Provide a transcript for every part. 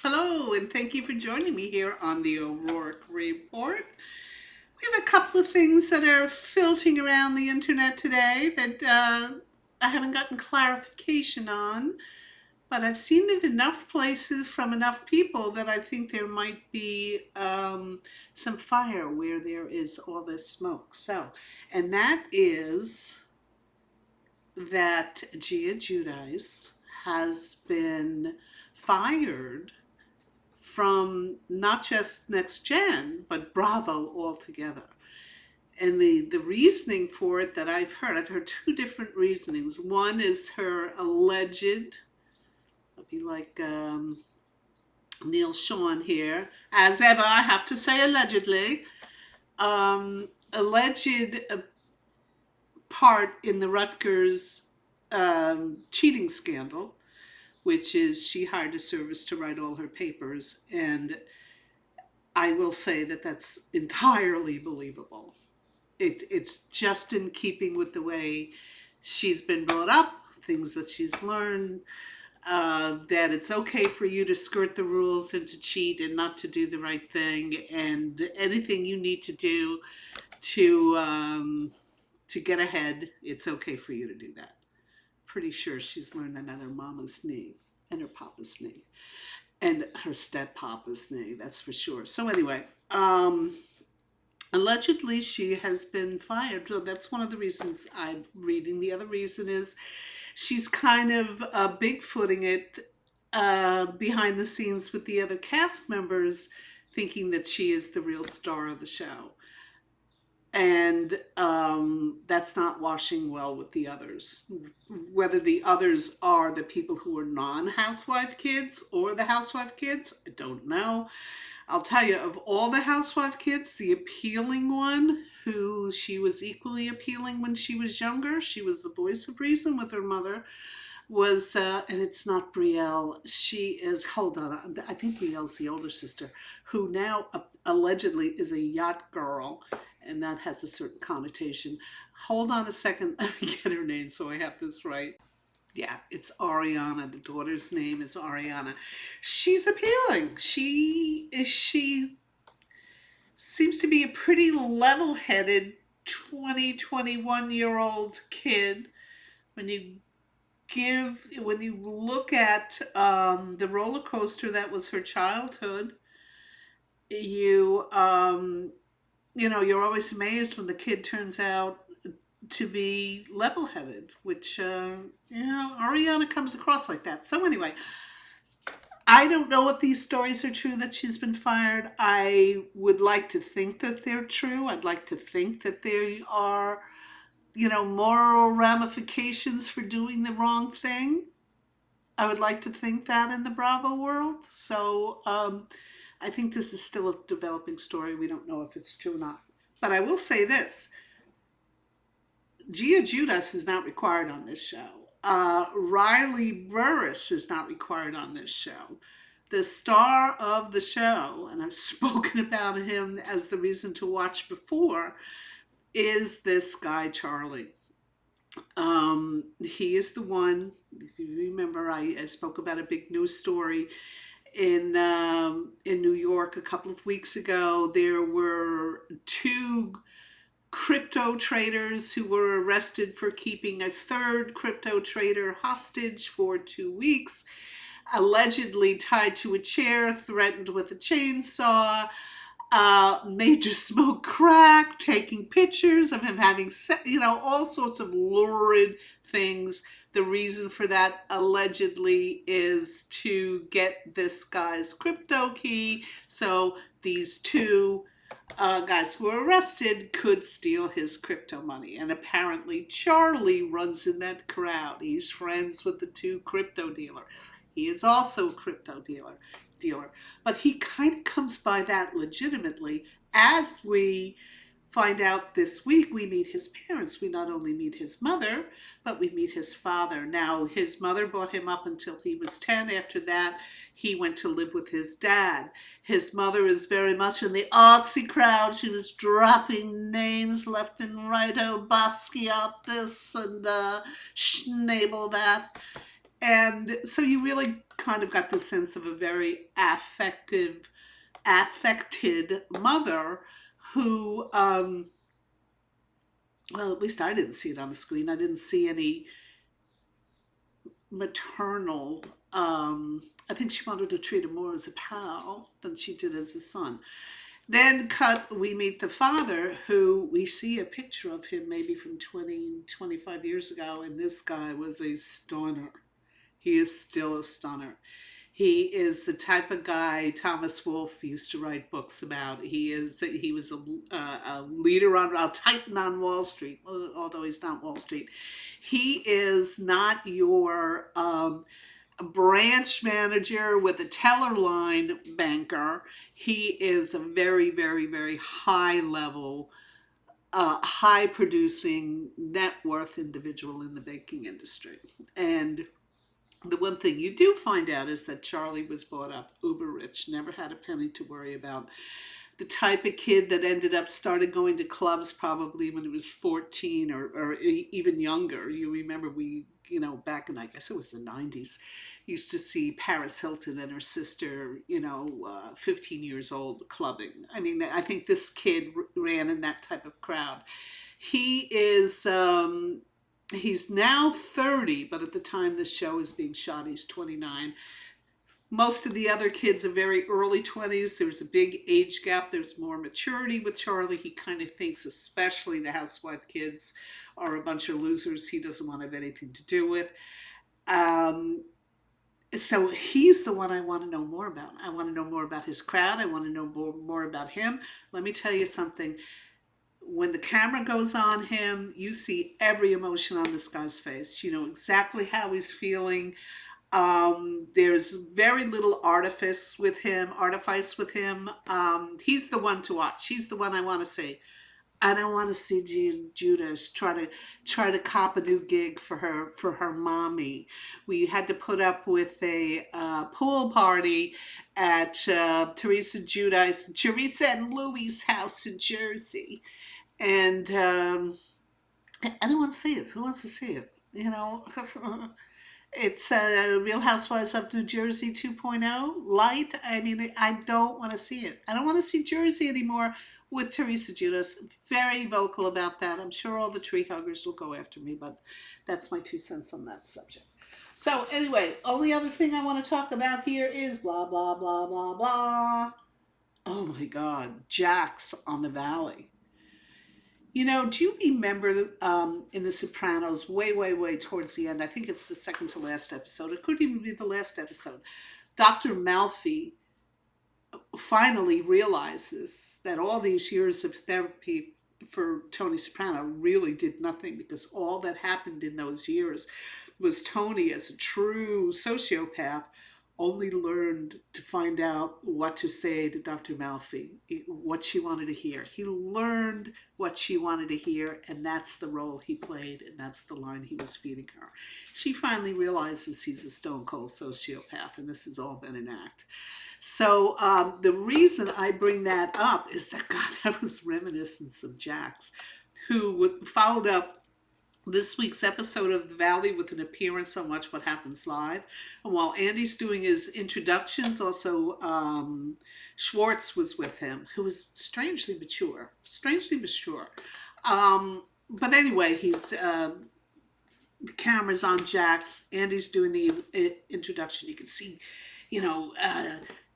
Hello, and thank you for joining me here on the O'Rourke Report. We have a couple of things that are filtering around the internet today that I haven't gotten clarification on, but I've seen it enough places from enough people that I think there might be some fire where there is all this smoke. And that is that Gia Giudice has been fired from not just NextGen, but Bravo altogether. And the reasoning for it that I've heard two different reasonings. One is her alleged, I'll be like Neil Sean here, as ever, I have to say allegedly, alleged part in the Rutgers cheating scandal, which is she hired a service to write all her papers. And I will say that that's entirely believable. It's just in keeping with the way she's been brought up, things that she's learned, that it's okay for you to skirt the rules and to cheat and not to do the right thing, and anything you need to do to get ahead, it's okay for you to do that. Pretty sure she's learned that on her mama's knee and her papa's knee and her step-papa's knee, that's for sure. So anyway, allegedly she has been fired. So that's one of the reasons I'm reading. The other reason is she's kind of bigfooting it behind the scenes with the other cast members, thinking that she is the real star of the show. And that's not washing well with the others. Whether the others are the people who are non-housewife kids or the housewife kids, I don't know. I'll tell you, of all the housewife kids, the appealing one, who she was equally appealing when she was younger, she was the voice of reason with her mother, was, and it's not Brielle, she is, hold on, I think Brielle's the older sister, who now allegedly is a yacht girl, and that has a certain connotation. Hold on a second, let me get her name so I have this right. Yeah, it's Ariana. The daughter's name is Ariana. She's appealing. She seems to be a pretty level-headed 21-year-old kid. When you look at the roller coaster that was her childhood, you you're always amazed when the kid turns out to be level-headed, which Ariana comes across like that. So anyway, I don't know if these stories are true that she's been fired. I would like to think that they're true. I'd like to think that there are, moral ramifications for doing the wrong thing. I would like to think that in the Bravo world. So I think this is still a developing story. We don't know if it's true or not. But I will say this. Gia Giudice is not required on this show. Riley Burris is not required on this show. The star of the show, and I've spoken about him as the reason to watch before, is this guy, Charlie. He is the one, if you remember, I spoke about a big news story in New York a couple of weeks ago. There were two crypto traders who were arrested for keeping a third crypto trader hostage for 2 weeks, allegedly tied to a chair, threatened with a chainsaw, made to smoke crack, taking pictures of him having, all sorts of lurid things. The reason for that allegedly is to get this guy's crypto key, so these two guys who were arrested could steal his crypto money. And apparently Charlie runs in that crowd. He's friends with the two crypto dealers. He is also a crypto dealer. But he kind of comes by that legitimately. As we find out this week, we meet his parents. We not only meet his mother, but we meet his father. Now, his mother brought him up until he was 10. After that, he went to live with his dad. His mother is very much in the artsy crowd. She was dropping names left and right. Oh, Basquiat this and Schnabel that. And so you really kind of got the sense of a very affected mother who, well, at least I didn't see it on the screen. I didn't see any maternal. I think she wanted to treat him more as a pal than she did as a son. Then we meet the father, who we see a picture of him maybe from 20, 25 years ago, and this guy was a stunner. He is still a stunner. He is the type of guy Thomas Wolfe used to write books about. He was a leader a titan on Wall Street, although he's not Wall Street. He is not your branch manager with a teller line banker. He is a very, very, very high level, high producing net worth individual in the banking industry. And the one thing you do find out is that Charlie was brought up uber rich, never had a penny to worry about. The type of kid that ended up started going to clubs probably when he was 14 or even younger. You remember back in, I guess it was the 90s, used to see Paris Hilton and her sister, 15 years old clubbing. I mean, I think this kid ran in that type of crowd. He is... he's now 30, but at the time the show is being shot, he's 29. Most of the other kids are very early 20s. There's a big age gap. There's more maturity with Charlie. He kind of thinks especially the housewife kids are a bunch of losers he doesn't want to have anything to do with. So he's the one I want to know more about. I want to know more about his crowd. I want to know more about him. Let me tell you something. When the camera goes on him, you see every emotion on this guy's face. You know exactly how he's feeling. There's very little artifice with him. He's the one to watch. He's the one I want to see. I don't want to see Gia Giudice try to cop a new gig for her mommy. We had to put up with a pool party at Teresa and Louie's house in Jersey. And I don't want to see it. Who wants to see it? It's Real Housewives of New Jersey 2.0 light. I mean, I don't want to see it. I don't want to see Jersey anymore with Teresa Giudice. Very vocal about that. I'm sure all the tree huggers will go after me, but that's my 2 cents on that subject. So anyway, only other thing I want to talk about here is blah, blah, blah, blah, blah. Oh my God, Jax on the Valley. Do you remember in The Sopranos, way, way, way towards the end, I think it's the second to last episode, it could even be the last episode, Dr. Malfi finally realizes that all these years of therapy for Tony Soprano really did nothing, because all that happened in those years was Tony, as a true sociopath, only learned to find out what to say to Dr. Malfi, what she wanted to hear. He learned what she wanted to hear, and that's the role he played, and that's the line he was feeding her. She finally realizes he's a stone cold sociopath, and this has all been an act. So the reason I bring that up is that, God, that was reminiscence of Jax, who followed up this week's episode of The Valley with an appearance on Watch What Happens Live. And while Andy's doing his introductions, also Schwartz was with him, who was strangely mature. But anyway, the camera's on Jax. Andy's doing the introduction. You can see,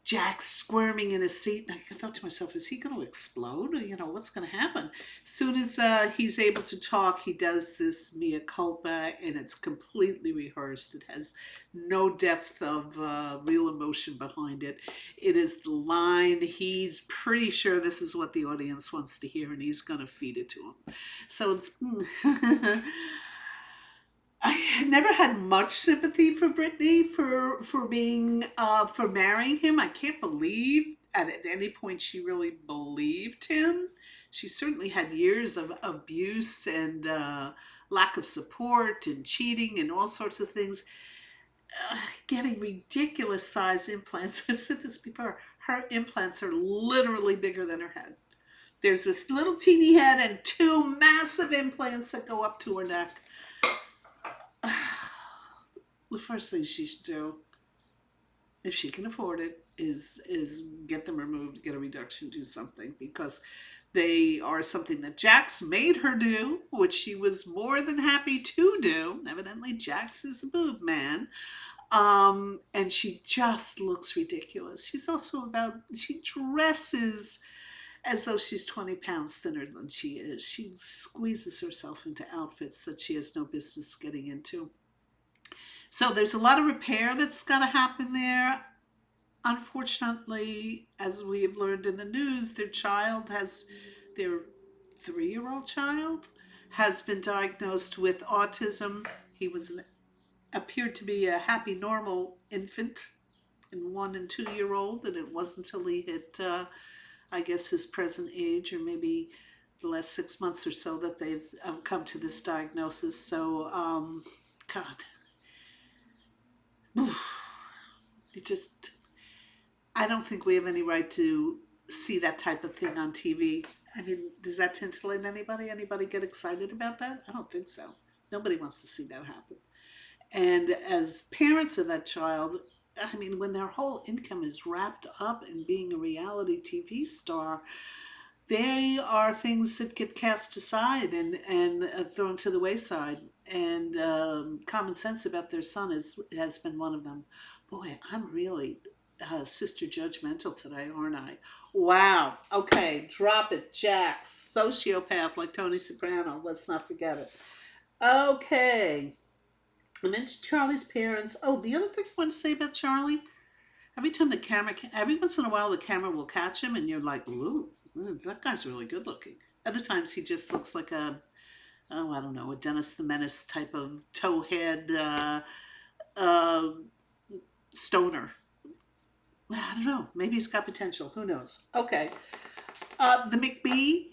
Jack squirming in his seat, and I thought to myself, is he going to explode? What's going to happen? As soon as he's able to talk, he does this mea culpa, and it's completely rehearsed. It has no depth of real emotion behind it. It is the line. He's pretty sure this is what the audience wants to hear, and he's going to feed it to him. So I never had much sympathy for Brittany for being for marrying him. I can't believe at any point she really believed him. She certainly had years of abuse and lack of support and cheating and all sorts of things. Getting ridiculous size implants. I've said this before. Her implants are literally bigger than her head. There's this little teeny head and 2 massive implants that go up to her neck. The first thing she should do if she can afford it, is get them removed, get a reduction, do something, because they are something that Jax made her do, which she was more than happy to do. Evidently, Jax is the boob man. And she just looks ridiculous. She's also she dresses as though she's 20 pounds thinner than she is. She squeezes herself into outfits that she has no business getting into. So there's a lot of repair that's got to happen there. Unfortunately, as we have learned in the news, their 3-year-old child has been diagnosed with autism. He appeared to be a happy, normal infant and 1 and 2-year-old, and it wasn't until he hit, I guess, his present age, or maybe the last 6 months or so, that they've come to this diagnosis. So, God, it just, I don't think we have any right to see that type of thing on TV. I mean, does that titillate anybody? Anybody get excited about that? I don't think so. Nobody wants to see that happen. And as parents of that child, I mean, when their whole income is wrapped up in being a reality TV star, they are things that get cast aside and thrown to the wayside. And common sense about their son has been one of them. Boy, I'm really sister judgmental today, aren't I? Wow. Okay, drop it, Jax. Sociopath like Tony Soprano. Let's not forget it. Okay. I mentioned Charlie's parents. Oh, the other thing I want to say about Charlie, every once in a while, the camera will catch him, and you're like, ooh, that guy's really good looking. Other times, he just looks like I don't know, a Dennis the Menace type of towhead uh, stoner. I don't know. Maybe he's got potential. Who knows? Okay. The McBee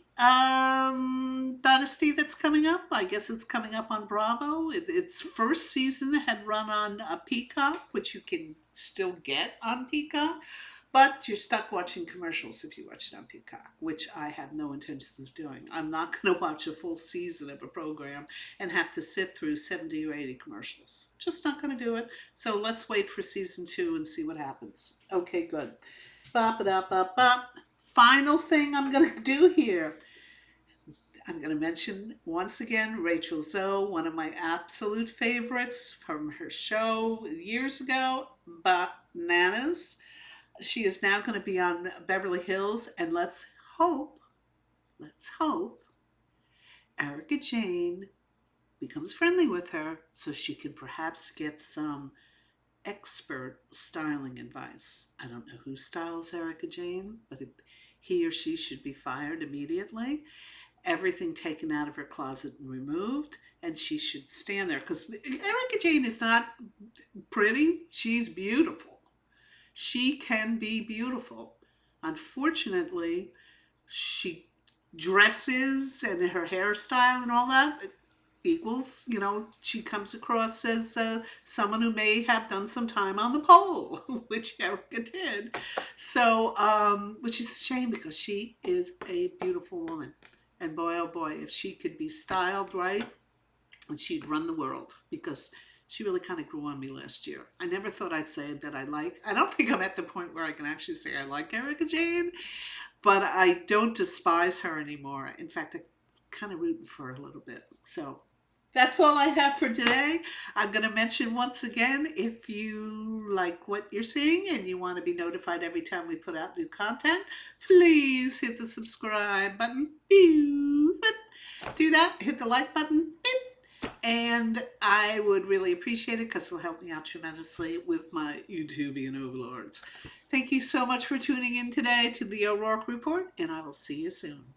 dynasty that's coming up. I guess it's coming up on Bravo. Its first season had run on Peacock, which you can still get on Peacock, but you're stuck watching commercials if you watch it on Peacock, which I have no intentions of doing. I'm not going to watch a full season of a program and have to sit through 70 or 80 commercials. Just not going to do it. So let's wait for season 2 and see what happens. Okay, good. Bop it up, bop, bop. Final thing I'm going to do here. I'm going to mention once again Rachel Zoe, one of my absolute favorites from her show years ago, Bananas. She is now going to be on Beverly Hills, and let's hope, Erica Jayne becomes friendly with her so she can perhaps get some expert styling advice. I don't know who styles Erica Jayne, but he or she should be fired immediately. Everything taken out of her closet and removed, and she should stand there, because Erica Jayne is not pretty. She's beautiful. She can be beautiful. Unfortunately, she dresses and her hairstyle and all that equals, she comes across as someone who may have done some time on the pole, which Erica did. So, which is a shame, because she is a beautiful woman. And boy, oh boy, if she could be styled right, she'd run the world, because she really kind of grew on me last year. I never thought I'd say that I don't think I'm at the point where I can actually say I like Erica Jayne, but I don't despise her anymore. In fact, I'm kind of rooting for her a little bit. So that's all I have for today. I'm going to mention once again, if you like what you're seeing and you want to be notified every time we put out new content, please hit the subscribe button. Do that. Hit the like button. And I would really appreciate it, because it'll help me out tremendously with my YouTubian overlords. Thank you so much for tuning in today to the O'Rourke Report, and I will see you soon.